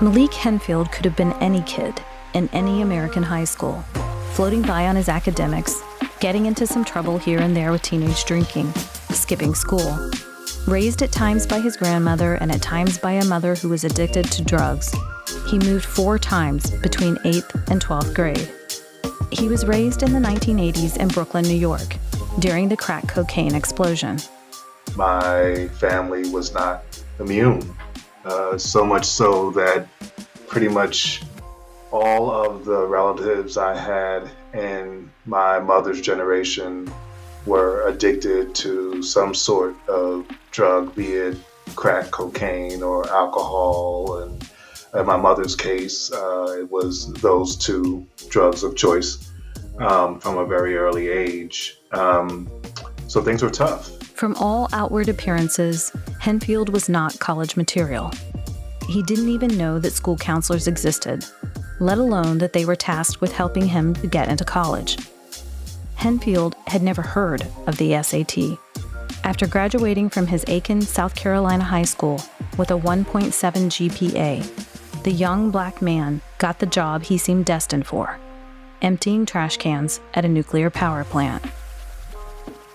Malik Henfield could have been any kid in any American high school, floating by on his academics, getting into some trouble here and there with teenage drinking, skipping school. Raised at times by his grandmother and at times by a mother who was addicted to drugs, he moved 4 times between 8th and 12th grade. He was raised in the 1980s in Brooklyn, New York, during the crack cocaine explosion. My family was not immune, so much so that pretty much all of the relatives I had in my mother's generation were addicted to some sort of drug, be it crack cocaine or alcohol. And in my mother's case, it was those 2 drugs of choice from a very early age. So things were tough. From all outward appearances, Henfield was not college material. He didn't even know that school counselors existed, let alone that they were tasked with helping him to get into college. Henfield had never heard of the SAT. After graduating from his Aiken, South Carolina high school with a 1.7 GPA, the young black man got the job he seemed destined for, emptying trash cans at a nuclear power plant.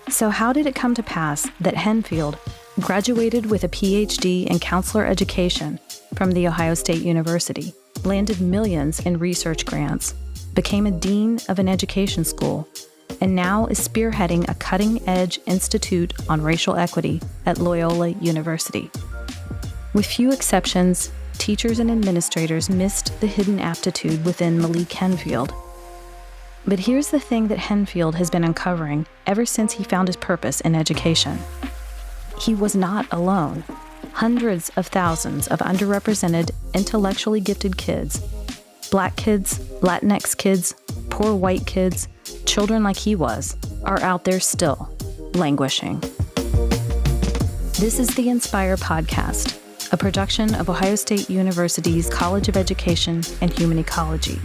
So how did it come to pass that Henfield graduated with a PhD in counselor education from The Ohio State University, landed millions in research grants, became a dean of an education school, and now is spearheading a cutting-edge institute on racial equity at Loyola University? With few exceptions, teachers and administrators missed the hidden aptitude within Malik Henfield. But here's the thing that Henfield has been uncovering ever since he found his purpose in education. He was not alone. Hundreds of thousands of underrepresented, intellectually gifted kids, Black kids, Latinx kids, poor white kids, children like he was, are out there still, languishing. This is the Inspire Podcast, a production of Ohio State University's College of Education and Human Ecology.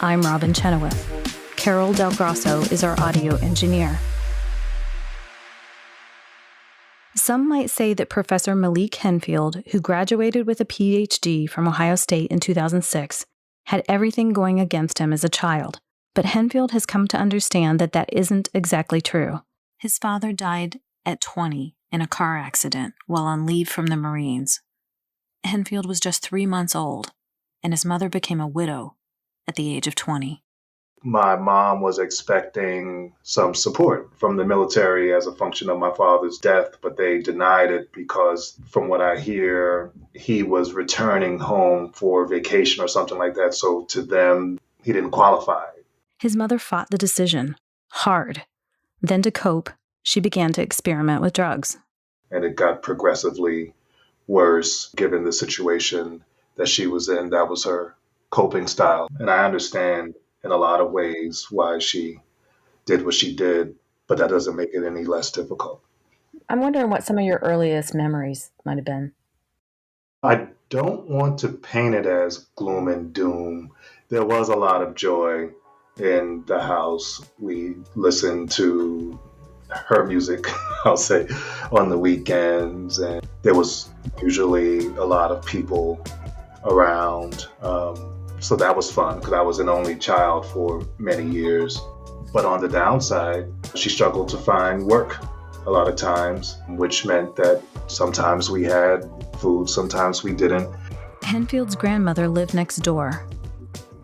I'm Robin Chenoweth. Carol Del Grosso is our audio engineer. Some might say that Professor Malik Henfield, who graduated with a PhD from Ohio State in 2006, had everything going against him as a child. But Henfield has come to understand that that isn't exactly true. His father died at 20 in a car accident while on leave from the Marines. Henfield was just 3 months old, and his mother became a widow at the age of 20. My mom was expecting some support from the military as a function of my father's death, but they denied it because, from what I hear, he was returning home for vacation or something like that. So to them, he didn't qualify. His mother fought the decision hard. Then to cope, she began to experiment with drugs. And it got progressively worse given the situation that she was in. That was her coping style. And I understand in a lot of ways why she did what she did, but that doesn't make it any less difficult. I'm wondering what some of your earliest memories might have been. I don't want to paint it as gloom and doom. There was a lot of joy in the house. We listened to her music, I'll say, on the weekends, and there was usually a lot of people around. So that was fun because I was an only child for many years. But on the downside, she struggled to find work a lot of times, which meant that sometimes we had food, sometimes we didn't. Henfield's grandmother lived next door.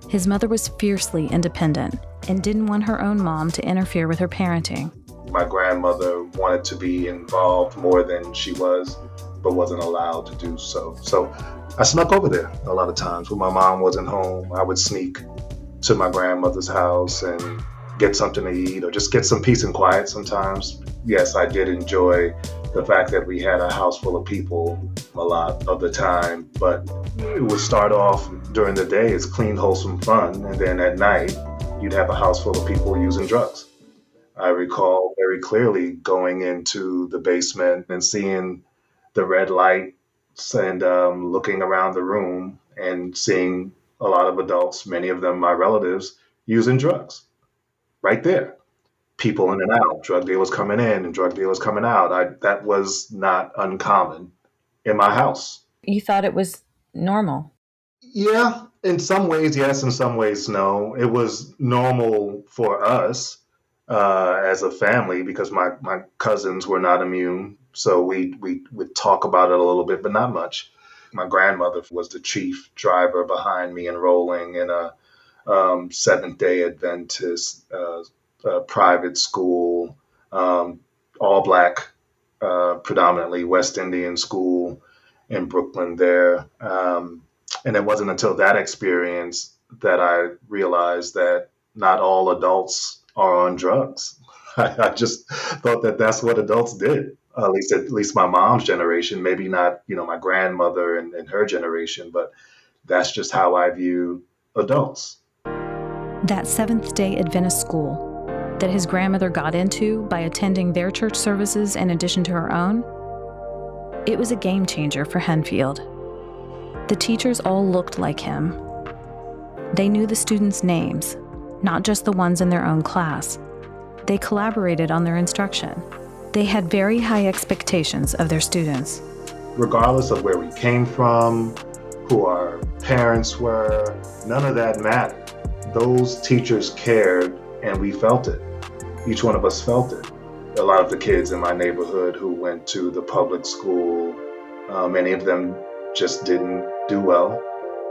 His mother was fiercely independent and didn't want her own mom to interfere with her parenting. My grandmother wanted to be involved more than she was, but wasn't allowed to do so. So I snuck over there a lot of times when my mom wasn't home. I would sneak to my grandmother's house and get something to eat or just get some peace and quiet sometimes. Yes, I did enjoy the fact that we had a house full of people a lot of the time, but it would start off during the day as clean, wholesome fun, and then at night, you'd have a house full of people using drugs. I recall very clearly going into the basement and seeing the red lights and looking around the room and seeing a lot of adults, many of them my relatives, using drugs right there. People in and out, drug dealers coming in and drug dealers coming out. That was not uncommon in my house. You thought it was normal? Yeah, in some ways, yes. In some ways, no. It was normal for us as a family because my cousins were not immune. So we would talk about it a little bit, but not much. My grandmother was the chief driver behind me enrolling in a Seventh Day Adventist private school, um, all black, predominantly West Indian school in Brooklyn there. And it wasn't until that experience that I realized that not all adults are on drugs. I just thought that that's what adults did. At least my mom's generation, maybe not, my grandmother and her generation, but that's just how I view adults. That Seventh Day Adventist school that his grandmother got into by attending their church services in addition to her own, it was a game changer for Henfield. The teachers all looked like him. They knew the students' names, not just the ones in their own class. They collaborated on their instruction. They had very high expectations of their students. Regardless of where we came from, who our parents were, none of that mattered. Those teachers cared, and we felt it. Each one of us felt it. A lot of the kids in my neighborhood who went to the public school, many of them just didn't do well,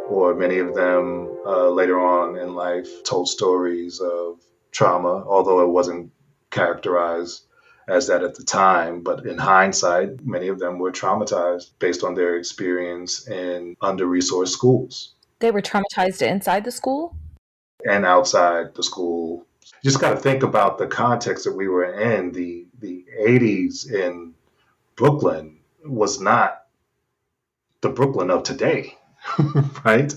or many of them later on in life told stories of trauma, although it wasn't characterized as that at the time. But in hindsight, many of them were traumatized based on their experience in under-resourced schools. They were traumatized inside the school? And outside the school. You just got to think about the context that we were in. The 80s in Brooklyn was not the Brooklyn of today, right?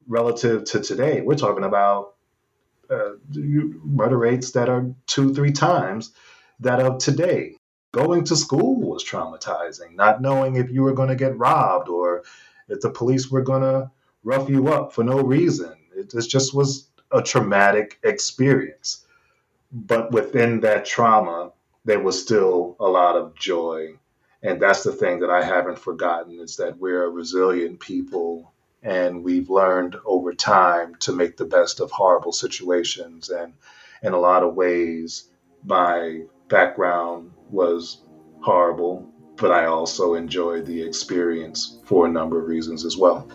Relative to today, we're talking about murder rates that are 2-3 times that of today. Going to school was traumatizing, not knowing if you were going to get robbed or if the police were going to rough you up for no reason. It just was a traumatic experience. But within that trauma, there was still a lot of joy. And that's the thing that I haven't forgotten, is that we're a resilient people, and we've learned over time to make the best of horrible situations. And in a lot of ways, my background was horrible, but I also enjoyed the experience for a number of reasons as well.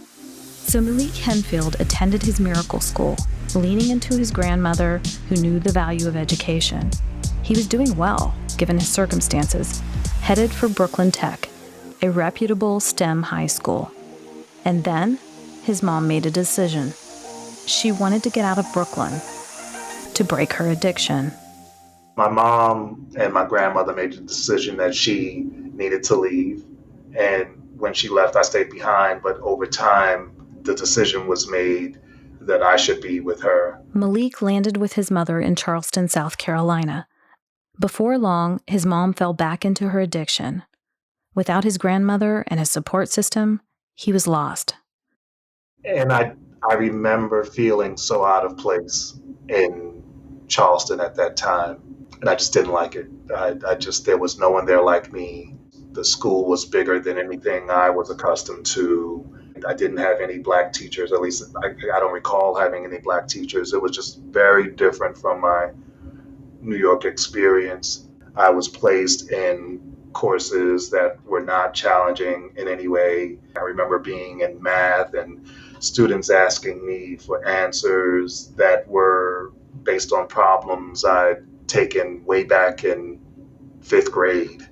So Malik Henfield attended his miracle school, leaning into his grandmother who knew the value of education. He was doing well, given his circumstances, headed for Brooklyn Tech, a reputable STEM high school. And then his mom made a decision. She wanted to get out of Brooklyn to break her addiction. My mom and my grandmother made the decision that she needed to leave. And when she left, I stayed behind. But over time, the decision was made that I should be with her. Malik landed with his mother in Charleston, South Carolina. Before long, his mom fell back into her addiction. Without his grandmother and his support system, he was lost. And I remember feeling so out of place in Charleston at that time. And I just didn't like it. There was no one there like me. The school was bigger than anything I was accustomed to. I didn't have any black teachers, at least I don't recall having any black teachers. It was just very different from my New York experience. I was placed in courses that were not challenging in any way. I remember being in math and students asking me for answers that were based on problems I'd taken way back in 5th grade.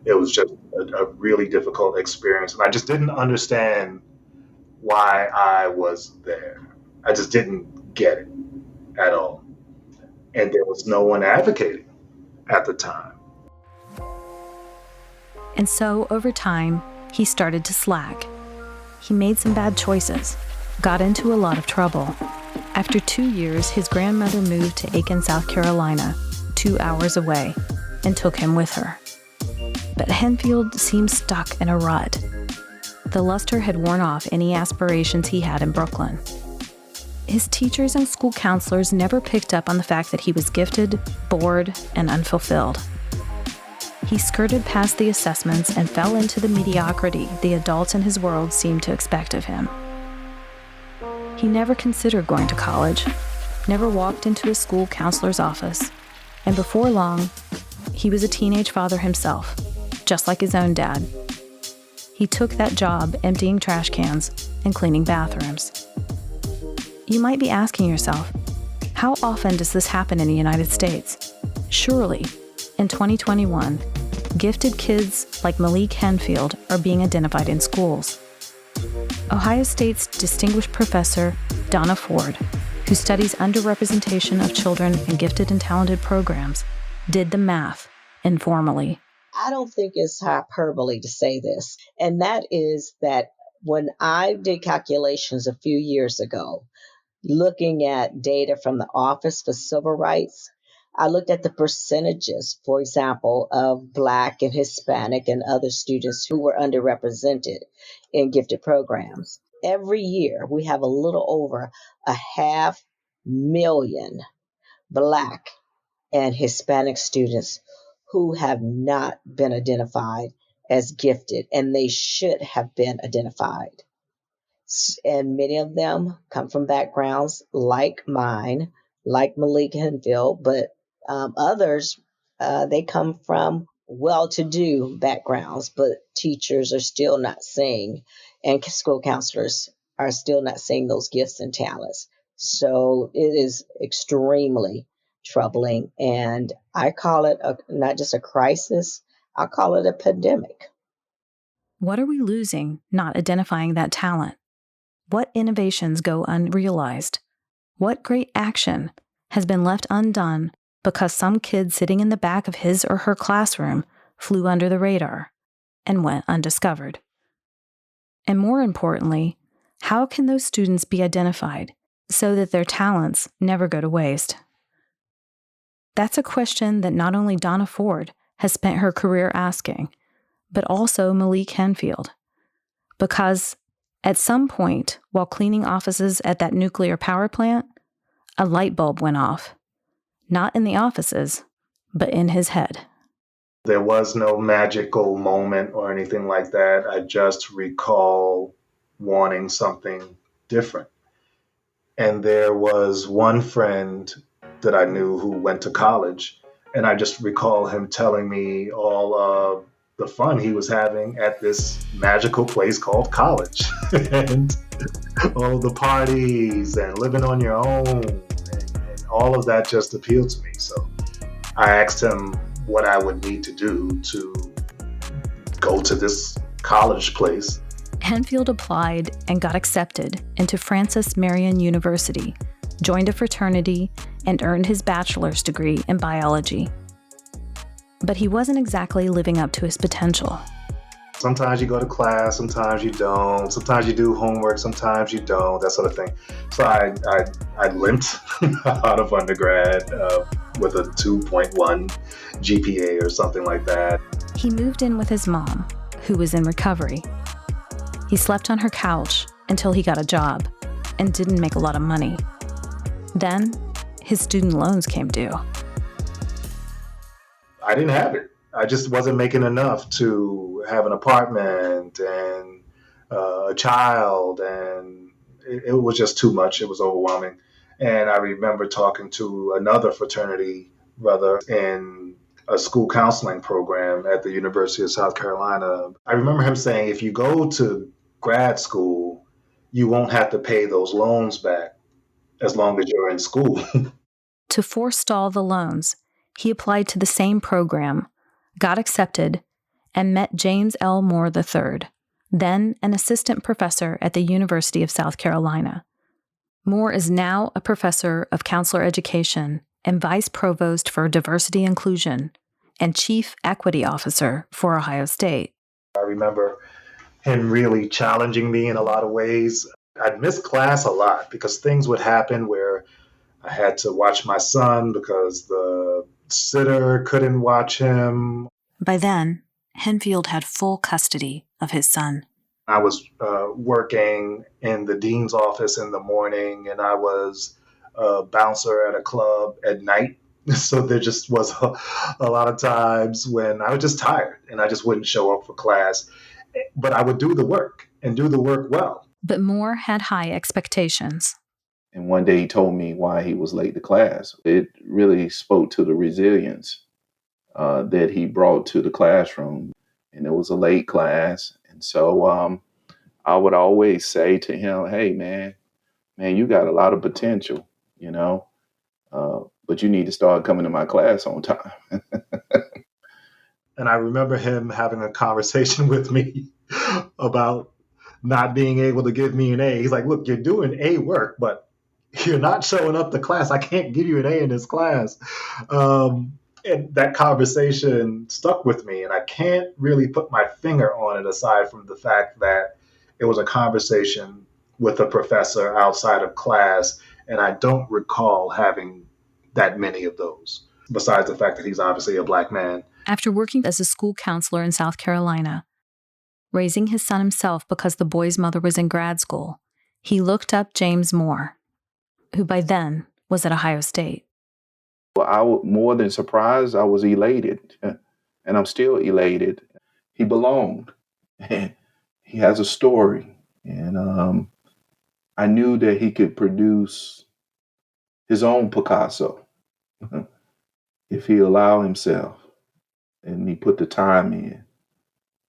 It was just a really difficult experience. And I just didn't understand why I was there. I just didn't get it at all. And there was no one advocating at the time. And so, over time, he started to slack. He made some bad choices, got into a lot of trouble. After 2 years, his grandmother moved to Aiken, South Carolina, 2 hours away, and took him with her. But Henfield seemed stuck in a rut. The luster had worn off any aspirations he had in Brooklyn. His teachers and school counselors never picked up on the fact that he was gifted, bored, and unfulfilled. He skirted past the assessments and fell into the mediocrity the adults in his world seemed to expect of him. He never considered going to college, never walked into a school counselor's office, and before long, he was a teenage father himself, just like his own dad. He took that job emptying trash cans and cleaning bathrooms. You might be asking yourself, how often does this happen in the United States? Surely, in 2021, gifted kids like Malik Henfield are being identified in schools. Ohio State's distinguished professor, Donna Ford, who studies underrepresentation of children in gifted and talented programs, did the math informally. I don't think it's hyperbole to say this, and that is that when I did calculations a few years ago, looking at data from the Office for Civil Rights, I looked at the percentages, for example, of Black and Hispanic and other students who were underrepresented in gifted programs. Every year, we have a little over 500,000 Black and Hispanic students who have not been identified as gifted, and they should have been identified. And many of them come from backgrounds like mine, like Malik Henfield, but others, they come from well-to-do backgrounds, but teachers are still not seeing, and school counselors are still not seeing those gifts and talents. So it is extremely troubling, and I call it not just a crisis, I call it a pandemic. What are we losing not identifying that talent? What innovations go unrealized? What great action has been left undone because some kid sitting in the back of his or her classroom flew under the radar and went undiscovered? And more importantly, how can those students be identified so that their talents never go to waste? That's a question that not only Donna Ford has spent her career asking, but also Malik Henfield. Because at some point, while cleaning offices at that nuclear power plant, a light bulb went off. Not in the offices, but in his head. There was no magical moment or anything like that. I just recall wanting something different. And there was one friend that I knew who went to college, and I just recall him telling me all of the fun he was having at this magical place called college, and all the parties and living on your own, and all of that just appealed to me. So I asked him what I would need to do to go to this college place. Henfield applied and got accepted into Francis Marion University, joined a fraternity, and earned his bachelor's degree in biology. But he wasn't exactly living up to his potential. Sometimes you go to class, sometimes you don't. Sometimes you do homework, sometimes you don't, that sort of thing. So I limped out of undergrad with a 2.1 GPA or something like that. He moved in with his mom, who was in recovery. He slept on her couch until he got a job and didn't make a lot of money. Then, his student loans came due. I didn't have it. I just wasn't making enough to have an apartment and a child, and it was just too much. It was overwhelming. And I remember talking to another fraternity brother in a school counseling program at the University of South Carolina. I remember him saying, if you go to grad school, you won't have to pay those loans back as long as you're in school. To forestall the loans, he applied to the same program, got accepted, and met James L. Moore III, then an assistant professor at the University of South Carolina. Moore is now a professor of counselor education and vice provost for diversity inclusion and chief equity officer for Ohio State. I remember him really challenging me in a lot of ways. I'd miss class a lot because things would happen where I had to watch my son because the sitter couldn't watch him. By then, Henfield had full custody of his son. I was working in the dean's office in the morning, and I was a bouncer at a club at night. So there just was a lot of times when I was just tired and I just wouldn't show up for class. But I would do the work and do the work well. But Moore had high expectations. And one day he told me why he was late to class. It really spoke to the resilience that he brought to the classroom. And it was a late class. And so I would always say to him, hey, man, you got a lot of potential, but you need to start coming to my class on time. And I remember him having a conversation with me about not being able to give me an A. He's like, look, you're doing A work, but you're not showing up to class. I can't give you an A in this class. And that conversation stuck with me, and I can't really put my finger on it aside from the fact that it was a conversation with a professor outside of class, and I don't recall having that many of those, besides the fact that he's obviously a Black man. After working as a school counselor in South Carolina, raising his son himself because the boy's mother was in grad school, he looked up James Moore, who by then was at Ohio State. Well, I was more than surprised. I was elated, and I'm still elated. He belonged. He has a story, and I knew that he could produce his own Picasso if he allowed himself and he put the time in.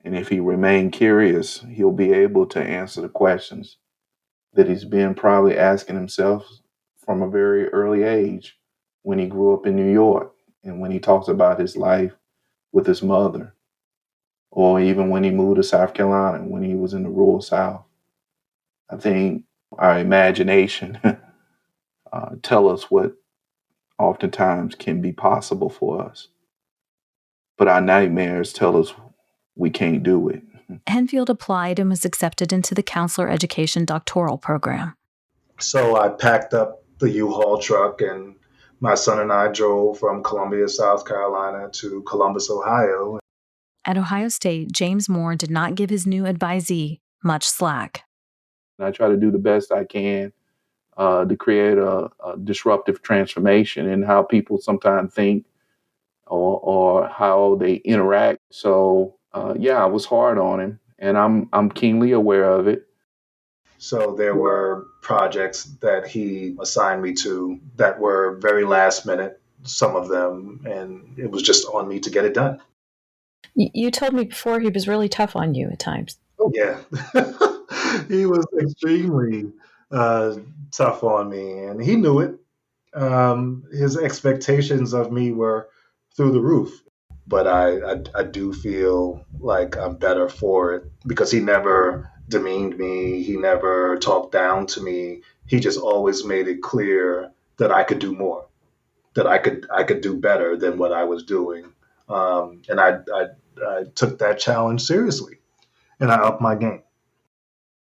And if he remained curious, he'll be able to answer the questions that he's been probably asking himself from a very early age when he grew up in New York and when he talks about his life with his mother, or even when he moved to South Carolina, when he was in the rural South. I think our imagination tell us what oftentimes can be possible for us, but our nightmares tell us we can't do it. Henfield applied and was accepted into the counselor education doctoral program. So I packed up the U-Haul truck, and my son and I drove from Columbia, South Carolina to Columbus, Ohio. At Ohio State, James Moore did not give his new advisee much slack. I try to do the best I can to create a disruptive transformation in how people sometimes think or how they interact. So, I was hard on him, and I'm keenly aware of it. So there were projects that he assigned me to that were very last minute, some of them, and it was just on me to get it done. You told me before he was really tough on you at times. Oh, yeah. He was extremely tough on me, and he knew it. His expectations of me were through the roof. But I do feel like I'm better for it because he never demeaned me. He never talked down to me. He just always made it clear that I could do more, that I could do better than what I was doing. And I took that challenge seriously, and I upped my game.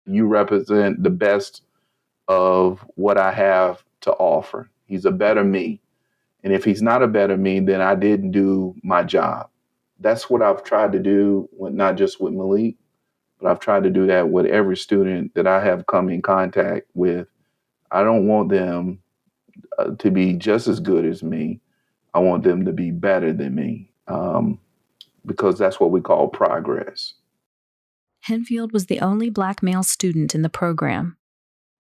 You represent the best of what I have to offer. He's a better me. And if he's not a better me, then I didn't do my job. That's what I've tried to do, not just with Malik, but I've tried to do that with every student that I have come in contact with. I don't want them to be just as good as me. I want them to be better than me, because that's what we call progress. Henfield was the only Black male student in the program.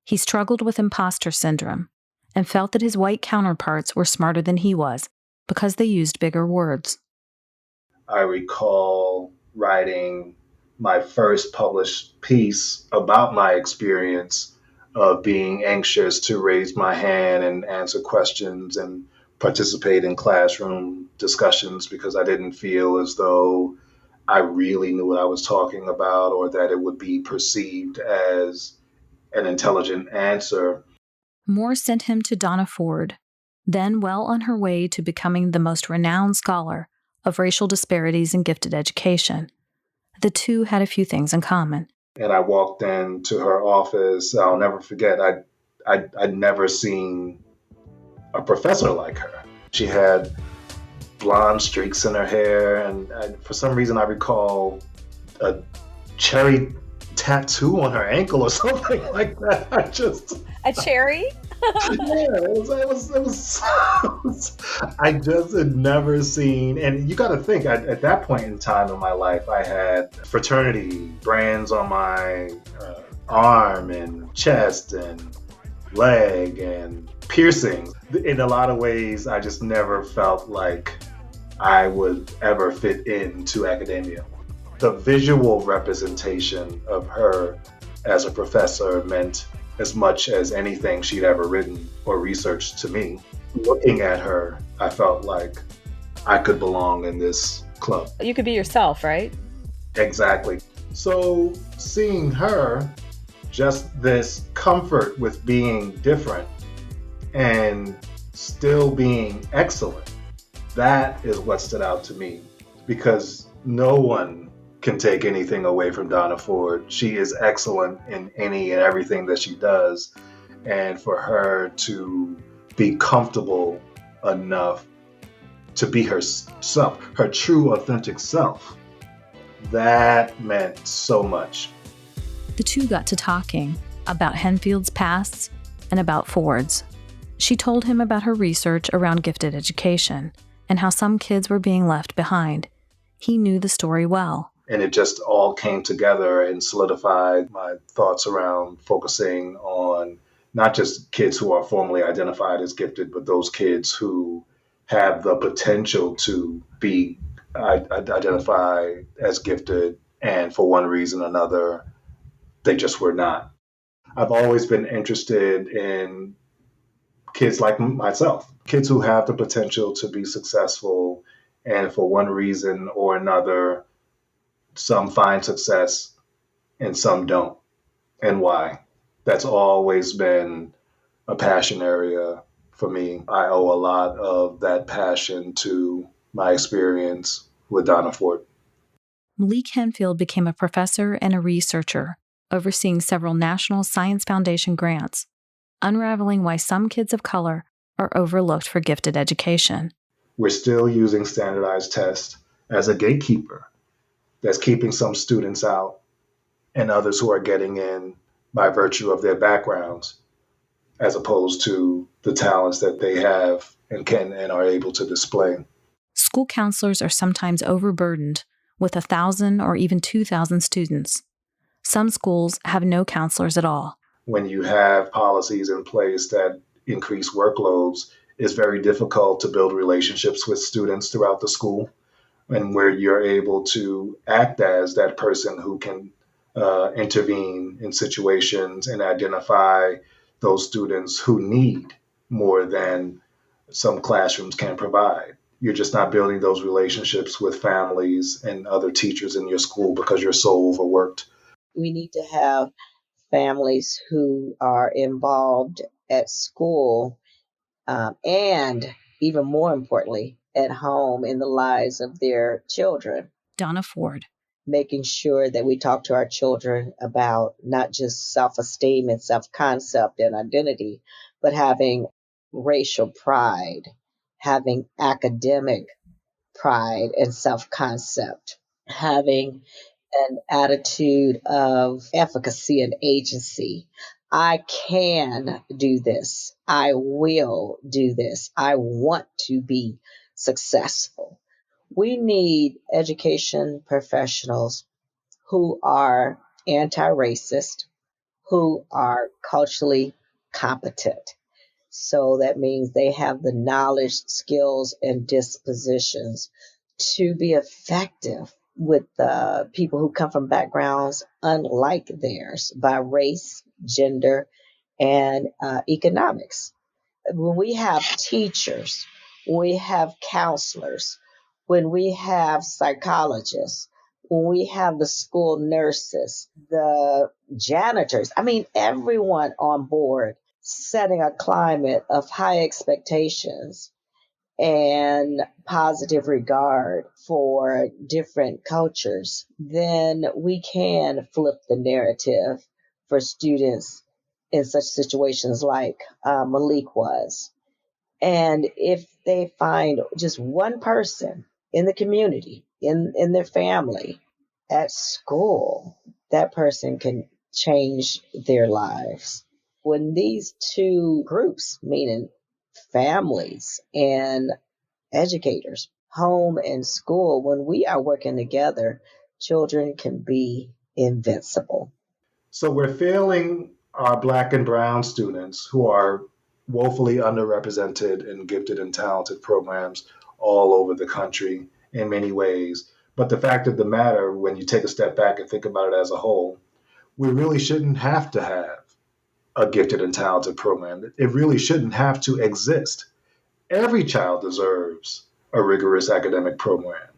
He struggled with imposter syndrome and felt that his white counterparts were smarter than he was because they used bigger words. I recall writing my first published piece about my experience of being anxious to raise my hand and answer questions and participate in classroom discussions because I didn't feel as though I really knew what I was talking about or that it would be perceived as an intelligent answer. Moore sent him to Donna Ford, then well on her way to becoming the most renowned scholar of racial disparities in gifted education. The two had a few things in common. And I walked into her office. I'll never forget, I'd never seen a professor like her. She had blonde streaks in her hair, and for some reason I recall a cherry tattoo on her ankle or something like that. A cherry? It was I just had never seen, and you got to think, at that point in time in my life, I had fraternity brands on my arm and chest and leg and piercings. In a lot of ways, I just never felt like I would ever fit into academia. The visual representation of her as a professor meant as much as anything she'd ever written or researched to me. Looking at her, I felt like I could belong in this club. You could be yourself, right? Exactly. So seeing her, just this comfort with being different and still being excellent, that is what stood out to me, because no one can take anything away from Donna Ford. She is excellent in any and everything that she does. And for her to be comfortable enough to be herself, her true, authentic self, that meant so much. The two got to talking about Henfield's past and about Ford's. She told him about her research around gifted education and how some kids were being left behind. He knew the story well. And it just all came together and solidified my thoughts around focusing on not just kids who are formally identified as gifted, but those kids who have the potential to be identified as gifted, and for one reason or another, they just were not. I've always been interested in kids like myself, kids who have the potential to be successful, and for one reason or another, some find success and some don't, and why. That's always been a passion area for me. I owe a lot of that passion to my experience with Donna Ford. Malik Henfield became a professor and a researcher, overseeing several National Science Foundation grants, unraveling why some kids of color are overlooked for gifted education. We're still using standardized tests as a gatekeeper that's keeping some students out and others who are getting in by virtue of their backgrounds, as opposed to the talents that they have and can and are able to display. School counselors are sometimes overburdened with 1,000 or even 2,000 students. Some schools have no counselors at all. When you have policies in place that increase workloads, it's very difficult to build relationships with students throughout the school, and where you're able to act as that person who can intervene in situations and identify those students who need more than some classrooms can provide. You're just not building those relationships with families and other teachers in your school because you're so overworked. We need to have families who are involved at school, and even more importantly, at home in the lives of their children. Donna Ford. Making sure that we talk to our children about not just self-esteem and self-concept and identity, but having racial pride, having academic pride and self-concept, having an attitude of efficacy and agency. I can do this. I will do this. I want to be successful. We need education professionals who are anti-racist, who are culturally competent. So that means they have the knowledge, skills, and dispositions to be effective with people who come from backgrounds unlike theirs by race, gender, and economics. When we have teachers, when we have counselors, when we have psychologists, when we have the school nurses, the janitors, I mean, everyone on board setting a climate of high expectations and positive regard for different cultures, then we can flip the narrative for students in such situations like Malik was. And if they find just one person in the community, in their family, at school, that person can change their lives. When these two groups, meaning families and educators, home and school, when we are working together, children can be invincible. So we're failing our Black and Brown students who are woefully underrepresented in gifted and talented programs all over the country in many ways. But the fact of the matter, when you take a step back and think about it as a whole, we really shouldn't have to have a gifted and talented program. It really shouldn't have to exist. Every child deserves a rigorous academic program,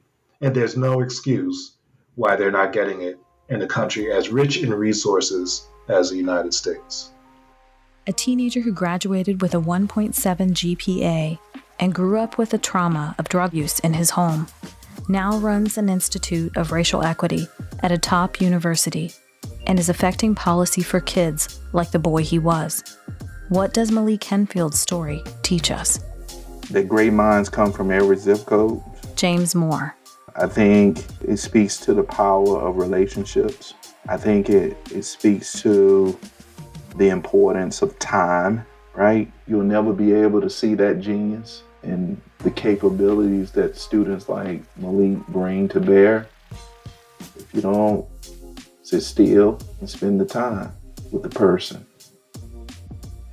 and there's no excuse why they're not getting it in a country as rich in resources as the United States. A teenager who graduated with a 1.7 GPA and grew up with the trauma of drug use in his home now runs an institute of racial equity at a top university and is affecting policy for kids like the boy he was. What does Malik Henfield's story teach us? That great minds come from every zip code. James Moore. I think it speaks to the power of relationships. I think it speaks to the importance of time, right? You'll never be able to see that genius and the capabilities that students like Malik bring to bear if you don't sit still and spend the time with the person.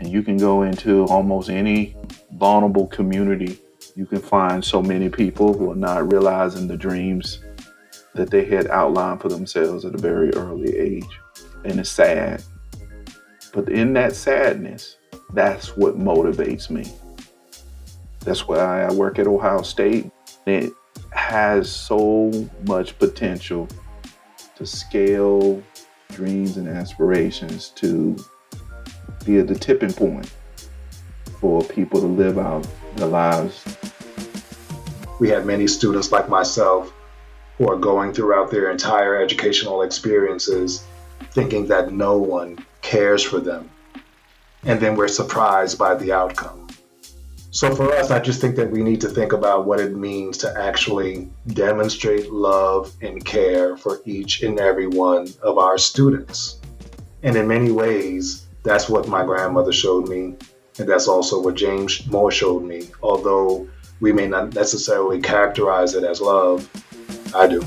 And you can go into almost any vulnerable community. You can find so many people who are not realizing the dreams that they had outlined for themselves at a very early age. And it's sad. But in that sadness, that's what motivates me. That's why I work at Ohio State. It has so much potential to scale dreams and aspirations to be at the tipping point for people to live out their lives. We have many students like myself who are going throughout their entire educational experiences thinking that no one cares for them. And then we're surprised by the outcome. So for us, I just think that we need to think about what it means to actually demonstrate love and care for each and every one of our students. And in many ways, that's what my grandmother showed me. And that's also what James Moore showed me. Although we may not necessarily characterize it as love, I do.